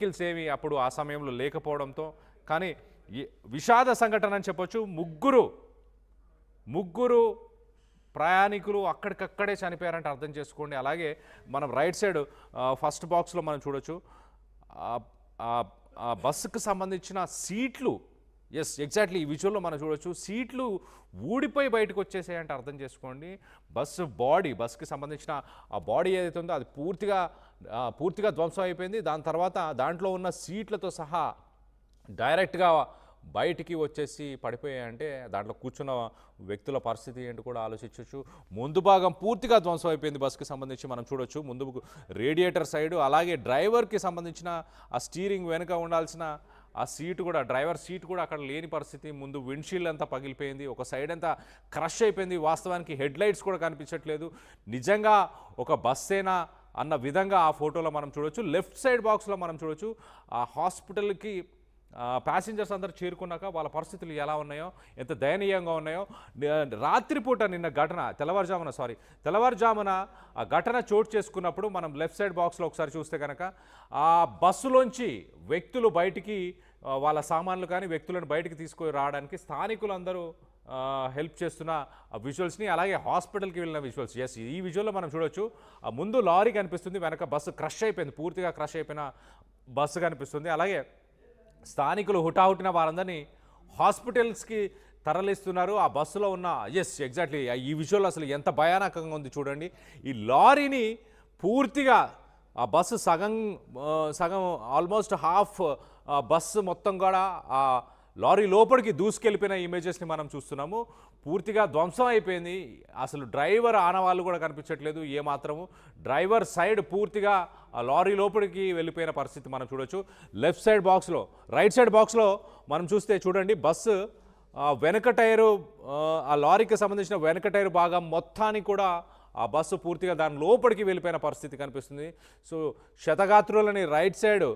Vehicles ఏమి అప్పుడు ఆ సమయంలో లేకపోవడంతో కానీ విషాద సంఘటన అని చెప్పొచ్చు. ముగ్గురు ప్రయాణికులు అక్కడికక్కడే చనిపోయారంటే అర్థం చేసుకోండి. అలాగే మనం రైట్ సైడ్ ఫస్ట్ బాక్స్లో మనం చూడొచ్చు బస్సుకు సంబంధించిన సీట్లు. ఎస్, ఎగ్జాక్ట్లీ ఈ విజువల్లో మనం చూడొచ్చు సీట్లు ఊడిపోయి బయటకు వచ్చేసాయంటే అర్థం చేసుకోండి. బస్సుకి సంబంధించిన ఆ బాడీ ఏదైతే ఉందో అది పూర్తిగా ధ్వంసం అయిపోయింది. దాని తర్వాత దాంట్లో ఉన్న సీట్లతో సహా డైరెక్ట్గా బయటికి వచ్చేసి పడిపోయాయంటే దాంట్లో కూర్చున్న వ్యక్తుల పరిస్థితి ఏంటి కూడా ఆలోచించవచ్చు. ముందు భాగం పూర్తిగా ధ్వంసం అయిపోయింది బస్సుకి సంబంధించి మనం చూడొచ్చు. ముందు రేడియేటర్ సైడు, అలాగే డ్రైవర్కి సంబంధించిన ఆ స్టీరింగ్ వెనుక ఉండాల్సిన ఆ సీటు కూడా, డ్రైవర్ సీట్ కూడా అక్కడ లేని పరిస్థితి. ముందు విండ్షీల్డ్ అంతా పగిలిపోయింది, ఒక సైడ్ అంతా క్రష్ అయిపోయింది. వాస్తవానికి హెడ్ లైట్స్ కూడా కనిపించట్లేదు. నిజంగా ఒక బస్సేనా అన్న విధంగా ఆ ఫోటోలో మనం చూడొచ్చు. లెఫ్ట్ సైడ్ బాక్స్లో మనం చూడొచ్చు ఆ హాస్పిటల్కి ప్యాసింజర్స్ అందరూ చేరుకున్నాక వాళ్ళ పరిస్థితులు ఎలా ఉన్నాయో, ఎంత దయనీయంగా ఉన్నాయో. రాత్రిపూట నిన్న ఘటన తెల్లవారుజామున ఆ ఘటన చోటు చేసుకున్నప్పుడు మనం లెఫ్ట్ సైడ్ బాక్స్లో ఒకసారి చూస్తే కనుక ఆ బస్సులోంచి వ్యక్తులు బయటికి వాళ్ళ సామాన్లు కానీ వ్యక్తులను బయటికి తీసుకొని రావడానికి స్థానికులందరూ హెల్ప్ చేస్తున్న విజువల్స్ని, అలాగే హాస్పిటల్కి వెళ్ళిన విజువల్స్. ఎస్, ఈ విజువల్లో మనం చూడొచ్చు ముందు లారీ కనిపిస్తుంది, వెనక బస్సు క్రష్ అయిపోయింది, పూర్తిగా క్రష్ అయిపోయిన బస్సు కనిపిస్తుంది. అలాగే స్థానికులు హుటాహుటిన వారందరినీ హాస్పిటల్స్కి తరలిస్తున్నారు. ఆ బస్సులో ఉన్న ఎస్ ఎగ్జాక్ట్లీ ఈ విజువల్ అసలు ఎంత భయానకంగా ఉంది చూడండి. ఈ లారీని పూర్తిగా ఆ బస్సు సగం ఆల్మోస్ట్ హాఫ్ బస్సు మొత్తం కూడా ఆ లారీ లోపలికి దూసుకెళ్ళిపోయిన ఇమేజెస్ని మనం చూస్తున్నాము. పూర్తిగా ధ్వంసం అయిపోయింది. అసలు డ్రైవర్ ఆనవాళ్ళు కూడా కనిపించట్లేదు ఏమాత్రము. డ్రైవర్ సైడ్ పూర్తిగా ఆ లారీ లోపలికి వెళ్ళిపోయిన పరిస్థితి మనం చూడొచ్చు. రైట్ సైడ్ బాక్స్లో మనం చూస్తే చూడండి బస్సు వెనక టైరు, ఆ లారీకి సంబంధించిన వెనక టైరు భాగం మొత్తానికి కూడా ఆ బస్సు పూర్తిగా దాని లోపలికి వెళ్ళిపోయిన పరిస్థితి కనిపిస్తుంది. సో క్షతగాత్రులని రైట్ సైడ్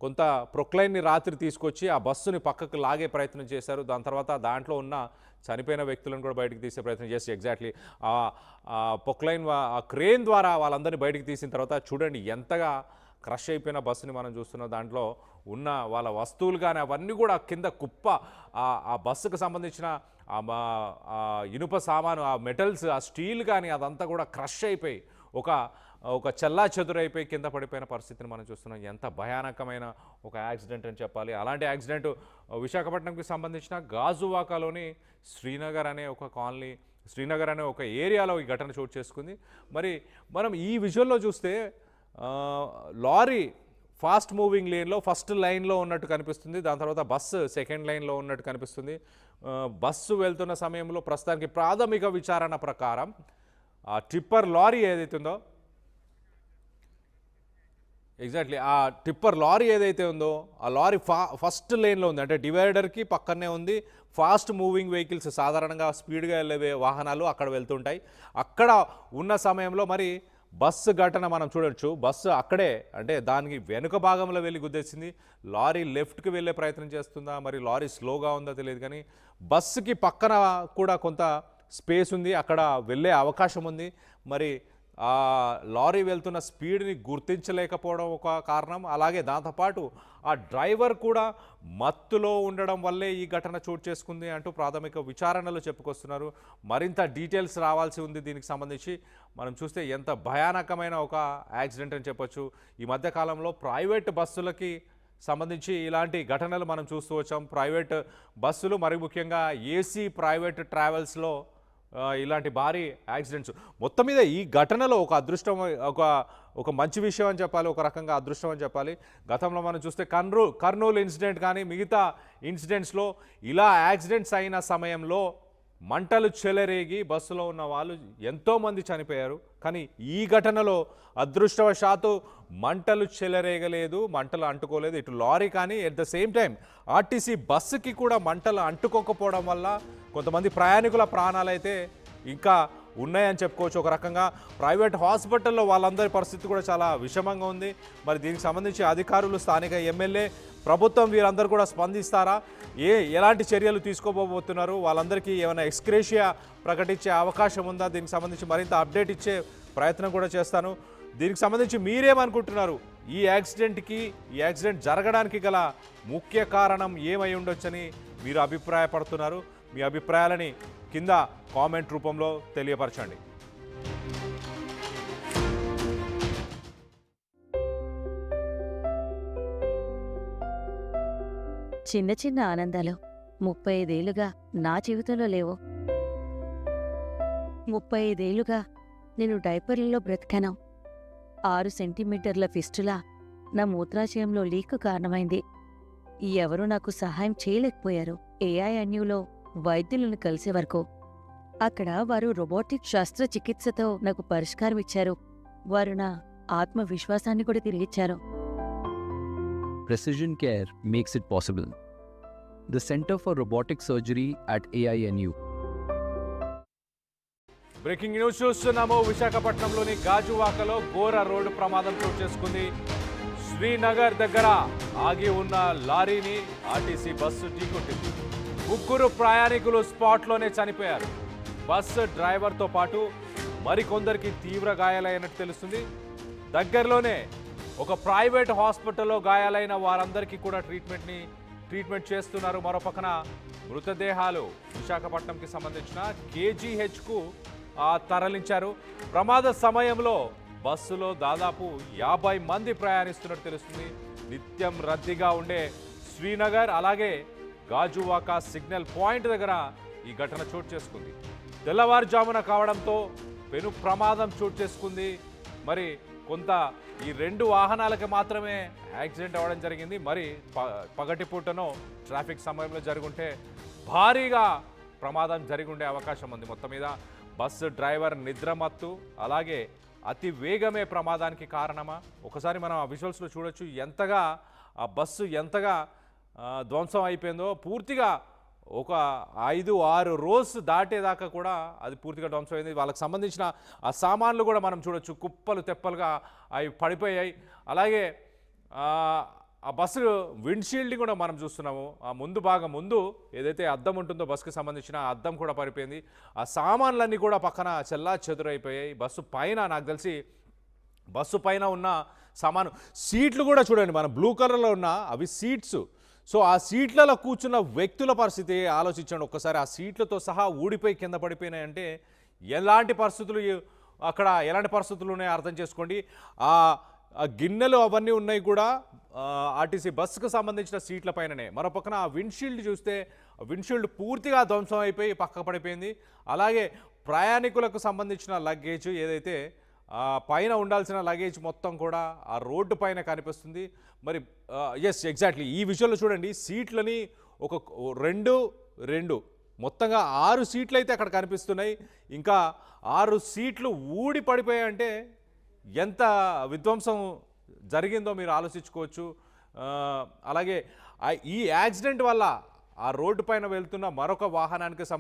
కొంత ప్రొక్లైన్ని రాత్రి తీసుకొచ్చి ఆ బస్సుని పక్కకు లాగే ప్రయత్నం చేశారు. దాని తర్వాత దాంట్లో ఉన్న చనిపోయిన వ్యక్తులను కూడా బయటికి తీసే ప్రయత్నం చేసి ఎగ్జాక్ట్లీ ఆ ప్రొక్లైన్ ఆ క్రేన్ ద్వారా వాళ్ళందరినీ బయటికి తీసిన తర్వాత చూడండి ఎంతగా క్రష్ అయిపోయిన బస్సుని మనం చూస్తున్నాం. దాంట్లో ఉన్న వాళ్ళ వస్తువులు కానీ అవన్నీ కూడా కింద కుప్ప, ఆ బస్సుకు సంబంధించిన ఇనుప సామాను, ఆ మెటల్స్, ఆ స్టీల్ కానీ అదంతా కూడా క్రష్ అయిపోయి ఒక చెల్లా చెదురైపోయి కింద పడిపోయిన పరిస్థితిని మనం చూస్తున్నాం. ఎంత భయానకమైన ఒక యాక్సిడెంట్ అని చెప్పాలి. అలాంటి యాక్సిడెంట్ విశాఖపట్నంకి సంబంధించిన గాజువాకలోని శ్రీనగర్ అనే ఒక ఏరియాలో ఈ ఘటన చోటు చేసుకుంది. మరి మనం ఈ విజువల్లో చూస్తే లారీ ఫాస్ట్ మూవింగ్ లేన్లో ఫస్ట్ లైన్లో ఉన్నట్టు కనిపిస్తుంది. దాని తర్వాత బస్సు సెకండ్ లైన్లో ఉన్నట్టు కనిపిస్తుంది. బస్సు వెళ్తున్న సమయంలో ప్రస్తుతానికి ప్రాథమిక విచారణ ప్రకారం ఆ టిప్పర్ లారీ ఏదైతే ఉందో ఎగ్జాక్ట్లీ ఆ టిప్పర్ లారీ ఏదైతే ఉందో ఆ లారీ ఫస్ట్ లైన్లో ఉంది, అంటే డివైడర్కి పక్కనే ఉంది. ఫాస్ట్ మూవింగ్ వెహికల్స్, సాధారణంగా స్పీడ్గా వెళ్ళే వాహనాలు అక్కడ వెళ్తుంటాయి. అక్కడ ఉన్న సమయంలో మరి బస్సు ఘటన మనం చూడొచ్చు. బస్సు అక్కడే, అంటే దానికి వెనుక భాగంలో వెళ్ళి గుద్దేసింది. లారీ లెఫ్ట్కి వెళ్ళే ప్రయత్నం చేస్తుందా, మరి లారీ స్లోగా ఉందా తెలియదు, కానీ బస్సుకి పక్కన కూడా కొంత స్పేస్ ఉంది, అక్కడ వెళ్ళే అవకాశం ఉంది. మరి ఆ లారీ వెళ్తున్న స్పీడ్ని గుర్తించలేకపోవడం ఒక కారణం. అలాగే దాంతోపాటు ఆ డ్రైవర్ కూడా మత్తులో ఉండడం వల్లే ఈ ఘటన చోటు చేసుకుంది అంటూ ప్రాథమిక విచారణలు చెప్పుకొస్తున్నారు. మరింత డీటెయిల్స్ రావాల్సి ఉంది దీనికి సంబంధించి. మనం చూస్తే ఎంత భయానకమైన ఒక యాక్సిడెంట్ అని చెప్పొచ్చు. ఈ మధ్యకాలంలో ప్రైవేట్ బస్సులకి సంబంధించి ఇలాంటి ఘటనలు మనం చూస్తూ వచ్చాం. ప్రైవేట్ బస్సులు, మరి ముఖ్యంగా ఏసీ ప్రైవేట్ ట్రావెల్స్లో ఇలాంటి భారీ యాక్సిడెంట్స్. మొత్తం మీద ఈ ఘటనలో ఒక మంచి విషయం అని చెప్పాలి, ఒక రకంగా అదృష్టం అని చెప్పాలి. గతంలో మనం చూస్తే కర్నూలు ఇన్సిడెంట్ కానీ మిగతా ఇన్సిడెంట్స్లో ఇలా యాక్సిడెంట్స్ అయిన సమయంలో మంటలు చెలరేగి బస్సులో ఉన్న వాళ్ళు ఎంతోమంది చనిపోయారు. కానీ ఈ ఘటనలో అదృష్టవశాత్తు మంటలు చెలరేగలేదు, మంటలు అంటుకోలేదు ఇటు లారీ కానీ. At the same time RTC బస్సుకి కూడా మంటలు అంటుకోకపోవడం వల్ల కొంతమంది ప్రయాణికుల ప్రాణాలైతే ఇంకా ఉన్నాయని చెప్పుకోవచ్చు. ఒక రకంగా ప్రైవేట్ హాస్పిటల్లో వాళ్ళందరి పరిస్థితి కూడా చాలా విషమంగా ఉంది. మరి దీనికి సంబంధించి అధికారులు, స్థానిక ఎమ్మెల్యే, ప్రభుత్వం వీరందరూ కూడా స్పందిస్తారా, ఎలాంటి చర్యలు తీసుకోబోతున్నారు, వాళ్ళందరికీ ఏమైనా ఎక్స్గ్రేషియా ప్రకటించే అవకాశం ఉందా, దీనికి సంబంధించి మరింత అప్డేట్ ఇచ్చే ప్రయత్నం కూడా చేస్తాను. దీనికి సంబంధించి మీరేమనుకుంటున్నారు? ఈ యాక్సిడెంట్ జరగడానికి గల ముఖ్య కారణం ఏమై ఉండొచ్చని మీరు అభిప్రాయపడుతున్నారు? మీ అభిప్రాయాలని కింద కామెంట్ రూపంలో తెలియపరచండి. చిన్న చిన్న ఆనందాలు 35 ఏళ్లుగా నా జీవితంలో లేవు. 35 ఏళ్లుగా నేను డైపర్లలో బ్రతికాను. 6 సెంటీమీటర్ల ఫిస్టులా నా మూత్రాశయంలో లీక్ కారణమైంది. ఎవరూ నాకు సహాయం చేయలేకపోయారు. ఏఐఎన్యూలో వైద్యులను కలిసే వరకు. అక్కడ వారు రోబోటిక్ శస్త్రచికిత్సతో నాకు పరిష్కారం ఇచ్చారు. వారు నా ఆత్మవిశ్వాసాన్ని కూడా తిరిగిచ్చారు. Precision Care makes it possible. The Center for Robotic Surgery at AINU. Breaking news చూస్తున్నాము. విశాఖపట్నంలోని గాజువాకలో ఘోర రోడ్డు ప్రమాదం చోటు చేసుకుంది. శ్రీనగర్ దగ్గర ఆగి ఉన్న లారీని ఆర్టీసీ బస్సు ఢీకొట్టింది. 3 ప్రయాణికులు స్పాట్లోనే చనిపోయారు. బస్సు డ్రైవర్తో పాటు మరికొందరికి తీవ్ర గాయాలైనట్టు తెలుస్తుంది. దగ్గరలోనే ఒక ప్రైవేట్ హాస్పిటల్లో గాయాలైన వారందరికీ కూడా ట్రీట్మెంట్ చేస్తున్నారు. మరో పక్కన మృతదేహాలు విశాఖపట్నంకి సంబంధించిన కేజీహెచ్కు తరలించారు. ప్రమాద సమయంలో బస్సులో దాదాపు 50 మంది ప్రయాణిస్తున్నట్టు తెలుస్తుంది. నిత్యం రద్దీగా ఉండే శ్రీనగర్ అలాగే గాజువాక సిగ్నల్ పాయింట్ దగ్గర ఈ ఘటన చోటు చేసుకుంది. తెల్లవారుజామున కావడంతో పెను ప్రమాదం చోటు చేసుకుంది. మరి కొంత ఈ 2 వాహనాలకి మాత్రమే యాక్సిడెంట్ అవ్వడం జరిగింది. మరి పగటిపూటనో ట్రాఫిక్ సమయంలో జరుగుంటే భారీగా ప్రమాదం జరిగి ఉండే అవకాశం ఉంది. మొత్తం మీద బస్సు డ్రైవర్ నిద్రమత్తు అలాగే అతి వేగమే ప్రమాదానికి కారణమా? ఒకసారి మనం ఆ విజువల్స్లో చూడొచ్చు ఆ బస్సు ఎంతగా ధ్వంసం అయిపోయిందో. పూర్తిగా ఒక 5-6 రోస్ దాటేదాకా కూడా అది పూర్తిగా ధ్వంసం అయింది. వాళ్ళకి సంబంధించిన ఆ సామాన్లు కూడా మనం చూడొచ్చు, కుప్పలు తెప్పలుగా అవి పడిపోయాయి. అలాగే ఆ బస్సు విండ్షీల్డ్ కూడా మనం చూస్తున్నాము. ఆ ముందు ఏదైతే అద్దం ఉంటుందో బస్సుకి సంబంధించిన ఆ అద్దం కూడా పడిపోయింది. ఆ సామాన్లన్నీ కూడా పక్కన చెల్లా చెదురైపోయాయి. బస్సు పైన నాకు తెలిసి బస్సు పైన ఉన్న సామాను సీట్లు కూడా చూడండి, మన బ్లూ కలర్లో ఉన్న అవి సీట్స్. సో ఆ సీట్లలో కూర్చున్న వ్యక్తుల పరిస్థితి ఆలోచించండి ఒక్కసారి. ఆ సీట్లతో సహా ఊడిపోయి కింద పడిపోయినాయంటే ఎలాంటి పరిస్థితులు ఉన్నాయో అర్థం చేసుకోండి. ఆ గిన్నెలు అవన్నీ ఉన్నాయి కూడా ఆర్టీసీ బస్సుకు సంబంధించిన సీట్ల పైననే. మరో పక్కన ఆ విండ్షీల్డ్ చూస్తే విండ్షీల్డ్ పూర్తిగా ధ్వంసం అయిపోయి పక్క పడిపోయింది. అలాగే ప్రయాణికులకు సంబంధించిన లగేజ్ ఏదైతే పైన ఉండాల్సిన లగేజ్ మొత్తం కూడా ఆ రోడ్డు పైన కనిపిస్తుంది. మరి ఎగ్జాక్ట్లీ ఈ విషయంలో చూడండి, సీట్లని ఒక 2 మొత్తంగా 6 సీట్లు అయితే అక్కడ కనిపిస్తున్నాయి. ఇంకా 6 సీట్లు ఊడి పడిపోయాయంటే ఎంత విధ్వంసం జరిగిందో మీరు ఆలోచించుకోవచ్చు. అలాగే ఈ యాక్సిడెంట్ వల్ల ఆ రోడ్డు పైన వెళ్తున్న మరొక వాహనానికి